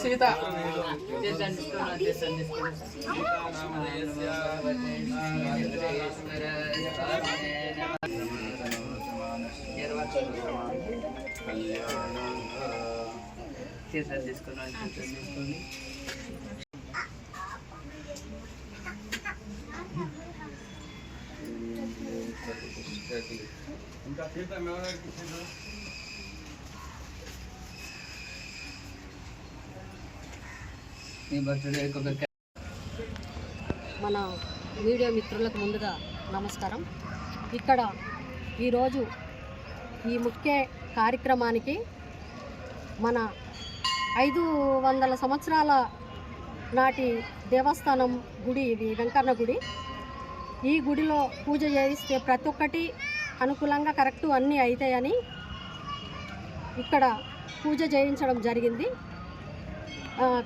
సీత తీసుకుని మన మీడియా మిత్రులకు ముందుగా నమస్కారం. ఇక్కడ ఈరోజు ఈ ముఖ్య కార్యక్రమానికి మన 500 సంవత్సరాల నాటి దేవస్థానం గుడి, ఇది వెంకన్న గుడి. ఈ గుడిలో పూజ చేయిస్తే ప్రతి ఒక్కటి అనుకూలంగా కరెక్టు అన్నీ అవుతాయని ఇక్కడ పూజ చేయించడం జరిగింది.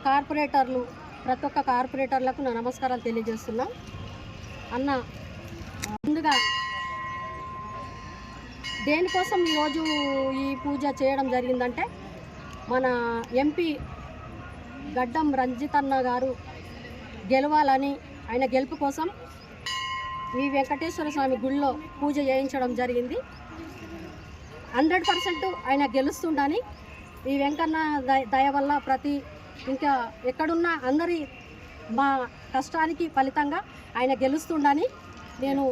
కార్పొరేటర్లు, ప్రతి ఒక్క కార్పొరేటర్లకు నా నమస్కారాలు తెలియజేస్తున్నా. అన్న, ముందుగా దేనికోసం ఈరోజు ఈ పూజ చేయడం జరిగిందంటే, మన ఎంపీ గడ్డం రంజితన్న గారు గెలవాలని, ఆయన గెలుపు కోసం ఈ వెంకటేశ్వర స్వామి గుడిలో పూజ చేయించడం జరిగింది. 100% ఆయన గెలుస్తుండని, ఈ వెంకన్న దయ వల్ల ప్రతి ఇంకా ఎక్కడున్నా అందరి మా కష్టానికి ఫలితంగా ఆయన గెలుస్తుండని నేను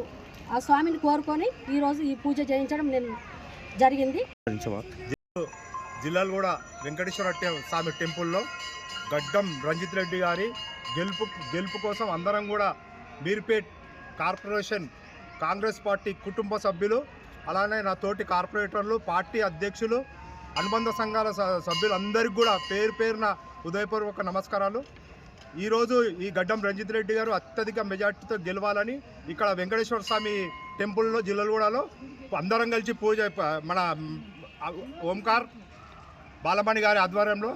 ఆ స్వామిని కోరుకొని ఈరోజు ఈ పూజ చేయించడం జరిగింది. జిల్లాలో కూడా వెంకటేశ్వర స్వామి టెంపుల్లో గడ్డం రంజిత్ రెడ్డి గారి గెలుపు కోసం అందరం కూడా మీర్పేట్ కార్పొరేషన్ కాంగ్రెస్ పార్టీ కుటుంబ సభ్యులు, అలానే నా తోటి కార్పొరేటర్లు, పార్టీ అధ్యక్షులు, అనుబంధ సంఘాల సభ్యులందరికీ కూడా పేరు పేరున హృదయపూర్వక నమస్కారాలు. ఈరోజు ఈ గడ్డం రంజిత్ రెడ్డి గారు అత్యధిక మెజార్టీతో గెలవాలని ఇక్కడ వెంకటేశ్వర స్వామి టెంపుల్లో జిల్లలగూడలో అందరం కలిసి పూజ, మన ఓంకార్ బాలమణి గారి ఆధ్వర్యంలో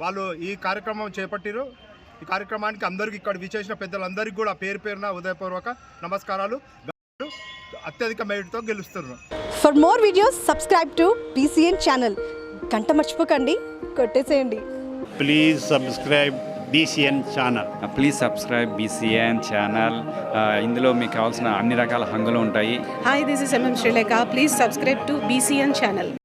వాళ్ళు ఈ కార్యక్రమం చేపట్టారు. ఈ కార్యక్రమానికి అందరికీ ఇక్కడ విచ్చేసిన పెద్దలందరికీ కూడా పేరు పేరున హృదయపూర్వక నమస్కారాలు. అత్యధిక మెరిట్తో గెలుస్తున్నారు. For more videos subscribe to BCN channel. గంట మర్చిపోకండి, కొట్టేసేయండి. Please subscribe BCN channel. Please subscribe BCN channel. ఇందులో మీకు కావాల్సిన అన్ని రకాల హంగులు ఉంటాయి. Hi, this is MM Sreelekha. Please subscribe to BCN channel.